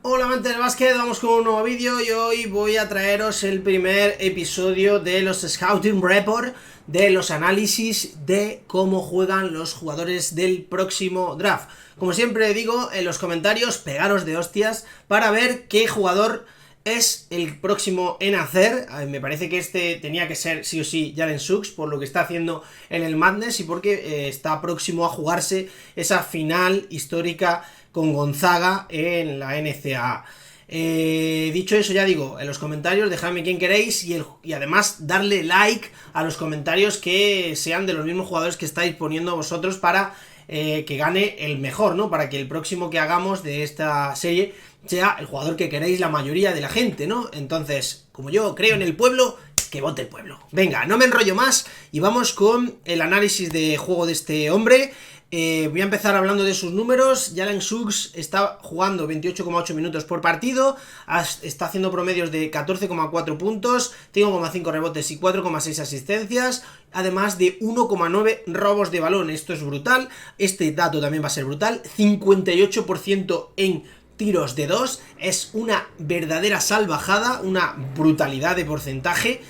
Hola amantes del básquet, vamos con un nuevo vídeo y hoy voy a traeros el primer episodio de los Scouting Report, de los análisis de cómo juegan los jugadores del próximo draft. Como siempre digo, en los comentarios pegaros de hostias para ver qué jugador es el próximo en hacer. Me parece que este tenía que ser sí o sí Jalen Suggs, por lo que está haciendo en el Madness y porque está próximo a jugarse esa final histórica con Gonzaga en la NCAA. Dicho eso, ya digo, en los comentarios dejadme quién queréis y además darle like a los comentarios que sean de los mismos jugadores que estáis poniendo vosotros para que gane el mejor, ¿no? Para que el próximo que hagamos de esta serie sea el jugador que queréis la mayoría de la gente, ¿no? Entonces, como yo creo en el pueblo, que vote el pueblo. Venga, no me enrollo más y vamos con el análisis de juego de este hombre. Voy a empezar hablando de sus números. Jalen Suggs está jugando 28,8 minutos por partido, está haciendo promedios de 14,4 puntos, 5,5 rebotes y 4,6 asistencias, además de 1,9 robos de balón. Esto es brutal, este dato también va a ser brutal. 58% en tiros de 2, es una verdadera salvajada, una brutalidad de porcentaje.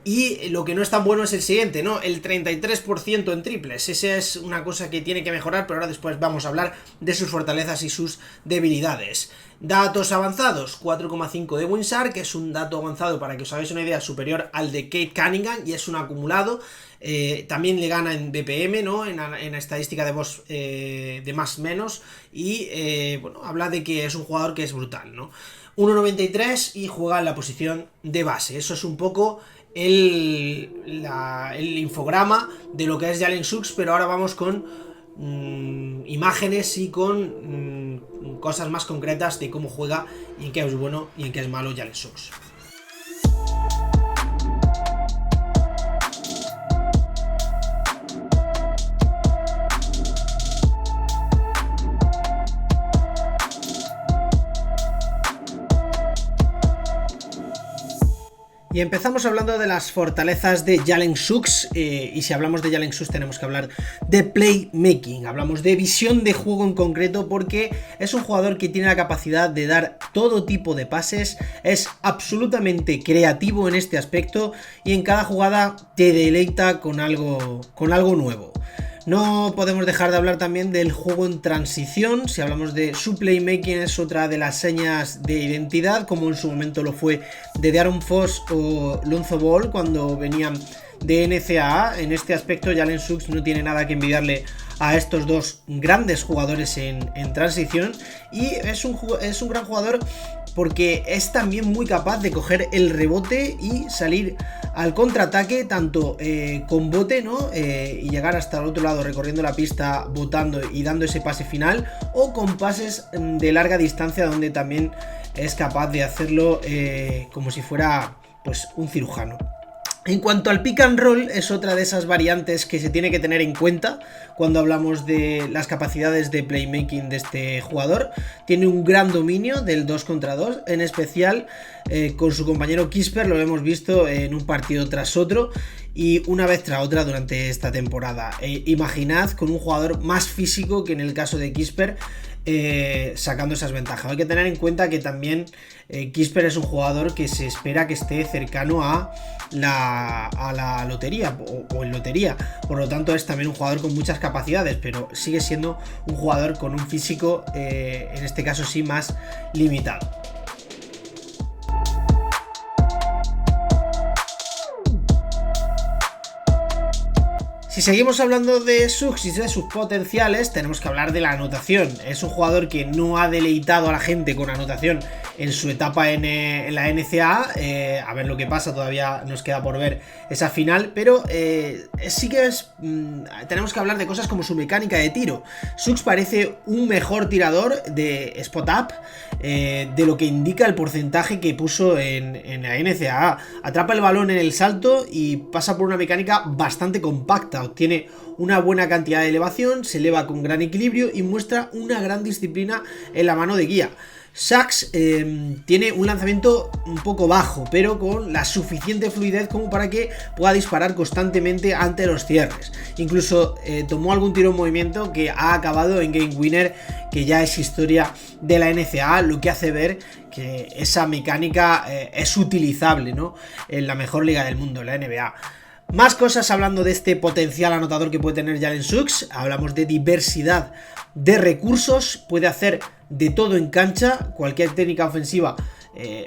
Y lo que no es tan bueno es el siguiente, ¿no? El 33% en triples. Esa es una cosa que tiene que mejorar, pero ahora después vamos a hablar de sus fortalezas y sus debilidades. Datos avanzados, 4,5 de Winsar, que es un dato avanzado, para que os hagáis una idea, superior al de Cade Cunningham, y es un acumulado. También le gana en BPM, ¿no? En estadística de boss de más menos. Y bueno, habla de que es un jugador que es brutal, ¿no? 1,93 y juega en la posición de base. Eso es un poco el infograma de lo que es Jalen Suggs, pero ahora vamos con imágenes y con cosas más concretas de cómo juega y en qué es bueno y en qué es malo Jalen Suggs. Y empezamos hablando de las fortalezas de Jalen Suggs, y si hablamos de Jalen Suggs tenemos que hablar de playmaking, hablamos de visión de juego en concreto, porque es un jugador que tiene la capacidad de dar todo tipo de pases, es absolutamente creativo en este aspecto y en cada jugada te deleita con algo nuevo. No podemos dejar de hablar también del juego en transición. Si hablamos de su playmaking, es otra de las señas de identidad, como en su momento lo fue de De'Aaron Fox o Lonzo Ball cuando venían de NCAA. En este aspecto Jalen Suggs no tiene nada que envidiarle a estos dos grandes jugadores en transición, y es un gran jugador porque es también muy capaz de coger el rebote y salir al contraataque, tanto con bote, ¿no? Y llegar hasta el otro lado recorriendo la pista, botando y dando ese pase final, o con pases de larga distancia donde también es capaz de hacerlo como si fuera pues un cirujano. En cuanto al pick and roll, es otra de esas variantes que se tiene que tener en cuenta cuando hablamos de las capacidades de playmaking de este jugador. Tiene un gran dominio del 2 contra 2, en especial con su compañero Kispert, lo hemos visto en un partido tras otro y una vez tras otra durante esta temporada. Imaginad con un jugador más físico que en el caso de Kispert, sacando esas ventajas. Hay que tener en cuenta que también Kispert es un jugador que se espera que esté cercano a la lotería o en lotería, por lo tanto es también un jugador con muchas capacidades, pero sigue siendo un jugador con un físico en este caso sí más limitado. Si seguimos hablando de Suggs y de sus potenciales, tenemos que hablar de la anotación. Es un jugador que no ha deleitado a la gente con anotación en su etapa en la NCAA. A ver lo que pasa, todavía nos queda por ver esa final, pero sí que tenemos que hablar de cosas como su mecánica de tiro. Suggs parece un mejor tirador de spot up de lo que indica el porcentaje que puso en la NCAA. Atrapa el balón en el salto y pasa por una mecánica bastante compacta. Obtiene una buena cantidad de elevación, se eleva con gran equilibrio y muestra una gran disciplina en la mano de guía. Sachs tiene un lanzamiento un poco bajo, pero con la suficiente fluidez como para que pueda disparar constantemente ante los cierres. Incluso tomó algún tiro en movimiento que ha acabado en Game Winner, que ya es historia de la NCAA, lo que hace ver que esa mecánica es utilizable, ¿no?, en la mejor liga del mundo, la NBA. Más cosas hablando de este potencial anotador que puede tener Jalen Suggs. Hablamos de diversidad de recursos, puede hacer de todo en cancha, cualquier técnica ofensiva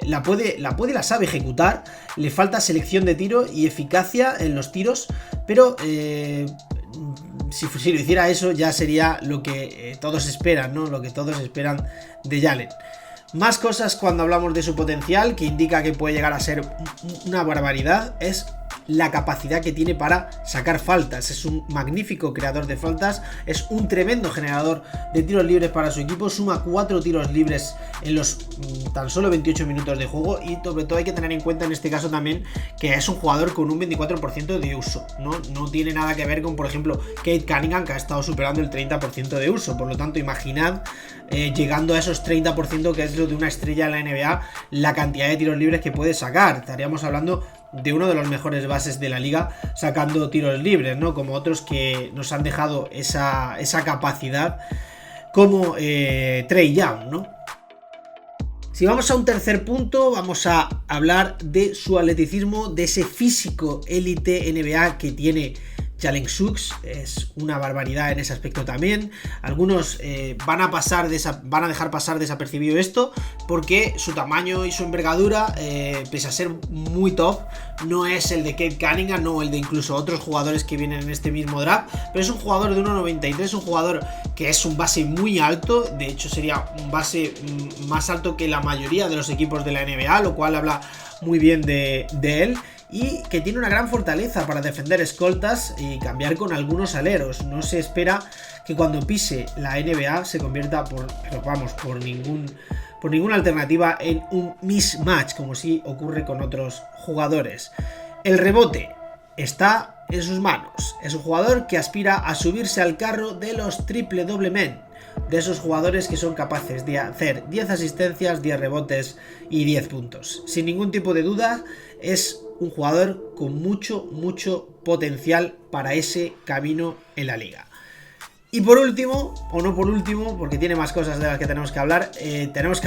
la puede y la sabe ejecutar. Le falta selección de tiro y eficacia en los tiros, pero si lo hiciera eso ya sería lo que todos esperan, ¿no? Lo que todos esperan de Jalen. Más cosas cuando hablamos de su potencial, que indica que puede llegar a ser una barbaridad, es la capacidad que tiene para sacar faltas. Es un magnífico creador de faltas, es un tremendo generador de tiros libres para su equipo, suma 4 tiros libres en los tan solo 28 minutos de juego, y sobre todo hay que tener en cuenta en este caso también que es un jugador con un 24% de uso, no tiene nada que ver con, por ejemplo, Cade Cunningham, que ha estado superando el 30% de uso. Por lo tanto, imaginad llegando a esos 30%, que es lo de una estrella en la NBA, la cantidad de tiros libres que puede sacar. Estaríamos hablando de uno de los mejores bases de la liga sacando tiros libres, ¿no?, como otros que nos han dejado esa capacidad, como Trae Young, ¿no? Si vamos a un tercer punto, vamos a hablar de su atleticismo, de ese físico élite NBA que tiene Jalen Suggs. Es una barbaridad en ese aspecto también. Algunos van a dejar pasar desapercibido esto, porque su tamaño y su envergadura, pese a ser muy top, no es el de Cade Cunningham, no el de incluso otros jugadores que vienen en este mismo draft, pero es un jugador de 1,93, un jugador que es un base muy alto. De hecho sería un base más alto que la mayoría de los equipos de la NBA, lo cual habla muy bien de él, y que tiene una gran fortaleza para defender escoltas y cambiar con algunos aleros. No se espera que cuando pise la NBA se convierta por ninguna alternativa en un mismatch, como sí ocurre con otros jugadores. El rebote está en sus manos. Es un jugador que aspira a subirse al carro de los triple doble men, de esos jugadores que son capaces de hacer 10 asistencias, 10 rebotes y 10 puntos. Sin ningún tipo de duda, es un jugador con mucho potencial para ese camino en la liga. Y por último, o no por último, porque tiene más cosas de las que tenemos que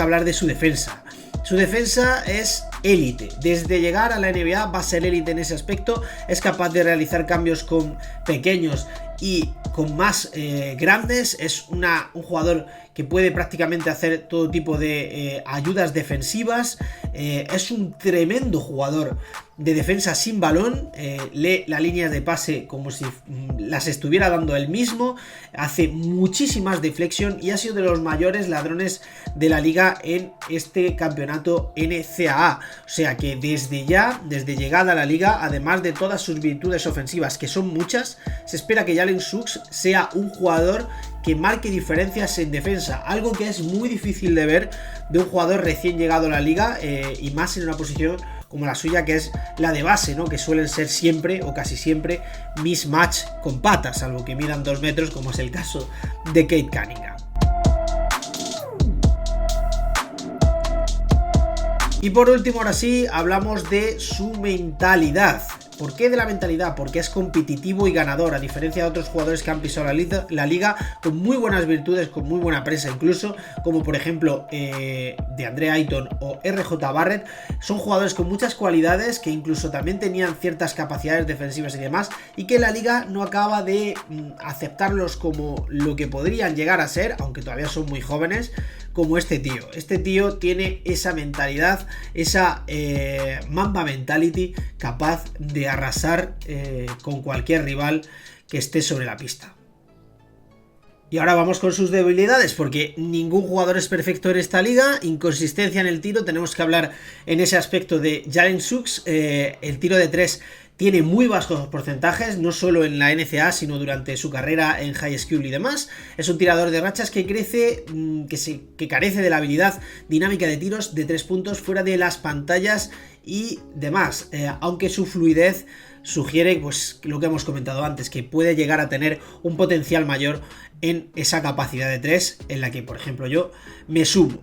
hablar de su defensa. Su defensa es élite. Desde llegar a la NBA va a ser élite en ese aspecto. Es capaz de realizar cambios con pequeños y con más grandes. Es un jugador que puede prácticamente hacer todo tipo de ayudas defensivas. Es un tremendo jugador de defensa sin balón. Lee las líneas de pase como si las estuviera dando él mismo. Hace muchísimas deflexión y ha sido de los mayores ladrones de la liga en este campeonato NCAA. O sea que desde llegada a la liga, además de todas sus virtudes ofensivas, que son muchas, se espera que Jalen Suggs sea un jugador que marque diferencias en defensa, algo que es muy difícil de ver de un jugador recién llegado a la liga, y más en una posición como la suya, que es la de base, ¿no?, que suelen ser siempre o casi siempre mismatch con patas, salvo que midan 2 metros, como es el caso de Cade Cunningham. Y por último, ahora sí, hablamos de su mentalidad. ¿Por qué de la mentalidad? Porque es competitivo y ganador, a diferencia de otros jugadores que han pisado la liga con muy buenas virtudes, con muy buena prensa incluso, como por ejemplo DeAndre Ayton o RJ Barrett. Son jugadores con muchas cualidades, que incluso también tenían ciertas capacidades defensivas y demás, y que la liga no acaba de aceptarlos como lo que podrían llegar a ser, aunque todavía son muy jóvenes, como este tío. Este tío tiene esa mentalidad, esa Mamba mentality, capaz de arrasar con cualquier rival que esté sobre la pista. Y ahora vamos con sus debilidades, porque ningún jugador es perfecto en esta liga. Inconsistencia en el tiro, tenemos que hablar en ese aspecto de Jalen Suggs. El tiro de 3 tiene muy bajos porcentajes, no solo en la NCAA, sino durante su carrera en high school y demás. Es un tirador de rachas que crece, que carece de la habilidad dinámica de tiros de 3 puntos fuera de las pantallas y demás, aunque su fluidez sugiere, pues, lo que hemos comentado antes, que puede llegar a tener un potencial mayor en esa capacidad de 3, en la que, por ejemplo, yo me sumo.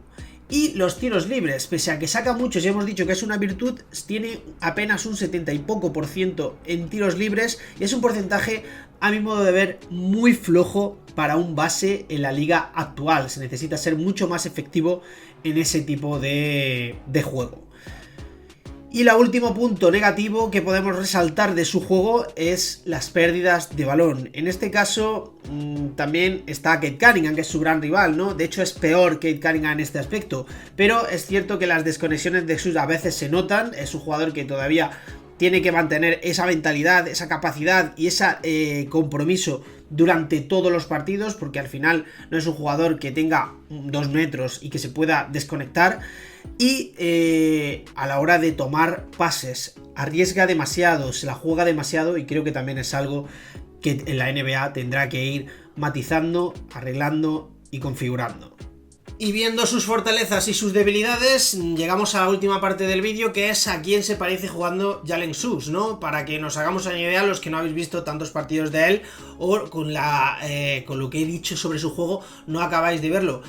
Y los tiros libres, pese a que saca muchos y hemos dicho que es una virtud, tiene apenas un 70 y poco % en tiros libres y es un porcentaje, a mi modo de ver, muy flojo para un base en la liga actual. Se necesita ser mucho más efectivo en ese tipo de juego. Y el último punto negativo que podemos resaltar de su juego es las pérdidas de balón. En este caso también está Cade Cunningham, que es su gran rival, ¿no? De hecho es peor Cade Cunningham en este aspecto, pero es cierto que las desconexiones de Xus a veces se notan. Es un jugador que todavía tiene que mantener esa mentalidad, esa capacidad y ese compromiso durante todos los partidos, porque al final no es un jugador que tenga 2 metros y que se pueda desconectar. Y a la hora de tomar pases arriesga demasiado, se la juega demasiado, y creo que también es algo que en la NBA tendrá que ir matizando, arreglando y configurando. Y viendo sus fortalezas y sus debilidades, llegamos a la última parte del vídeo, que es a quién se parece jugando Jalen Suggs, ¿no? Para que nos hagamos una idea, los que no habéis visto tantos partidos de él, o con lo que he dicho sobre su juego no acabáis de verlo.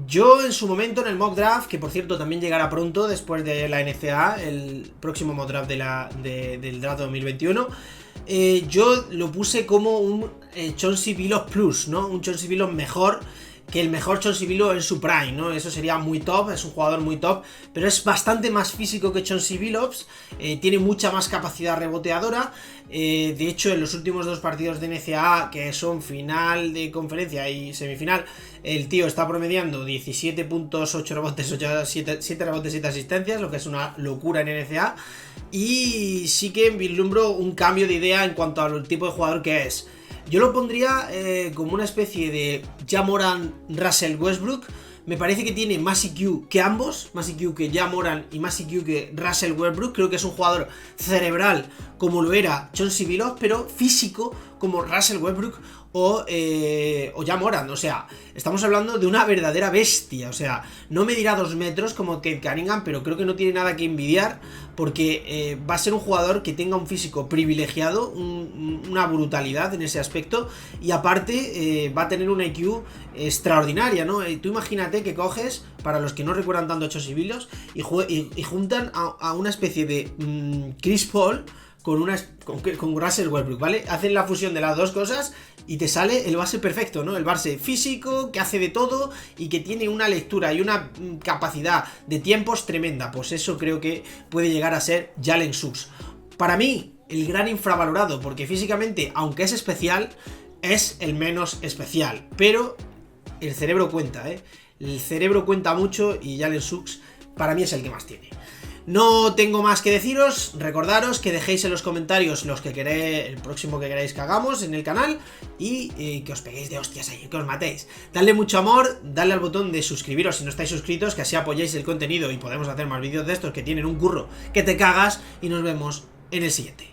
Yo en su momento en el mock draft, que por cierto también llegará pronto después de la NCAA, el próximo mock draft del draft 2021, yo lo puse como un Chauncey Billups Plus, ¿no? Un Chauncey Billups mejor que el mejor Chauncey Billups en su prime, ¿no? Eso sería muy top, es un jugador muy top, pero es bastante más físico que Chauncey Billups, tiene mucha más capacidad reboteadora. De hecho, en los últimos 2 partidos de NCAA, que son final de conferencia y semifinal, el tío está promediando 17 puntos, 8 rebotes, 7 rebotes y 7 asistencias, lo que es una locura en NCAA. Y sí que vislumbro un cambio de idea en cuanto al tipo de jugador que es. Yo lo pondría como una especie de Ja Morant, Russell Westbrook. Me parece que tiene más IQ que ambos, más IQ que Ja Morant y más IQ que Russell Westbrook. Creo que es un jugador cerebral como lo era Chauncey Billups, pero físico como Russell Westbrook o Ja Morant. O sea, estamos hablando de una verdadera bestia. O sea, no medirá 2 metros como Cade Cunningham, pero creo que no tiene nada que envidiar, porque va a ser un jugador que tenga un físico privilegiado, una brutalidad en ese aspecto, y aparte va a tener una IQ extraordinaria, ¿no? Tú imagínate que coges, para los que no recuerdan tanto a Chauncey Billups, y juntan a una especie de Chris Paul con Russell Westbrook, ¿vale? Hacen la fusión de las dos cosas y te sale el base perfecto, ¿no? El base físico, que hace de todo y que tiene una lectura y una capacidad de tiempos tremenda. Pues eso creo que puede llegar a ser Jalen Suggs. Para mí, el gran infravalorado, porque físicamente, aunque es especial, es el menos especial. Pero el cerebro cuenta, ¿eh? El cerebro cuenta mucho y Jalen Suggs para mí es el que más tiene. No tengo más que deciros, recordaros que dejéis en los comentarios el próximo que queráis que hagamos en el canal y que os peguéis de hostias ahí, que os matéis. Dadle mucho amor, dadle al botón de suscribiros si no estáis suscritos, que así apoyáis el contenido y podemos hacer más vídeos de estos que tienen un curro que te cagas, y nos vemos en el siguiente.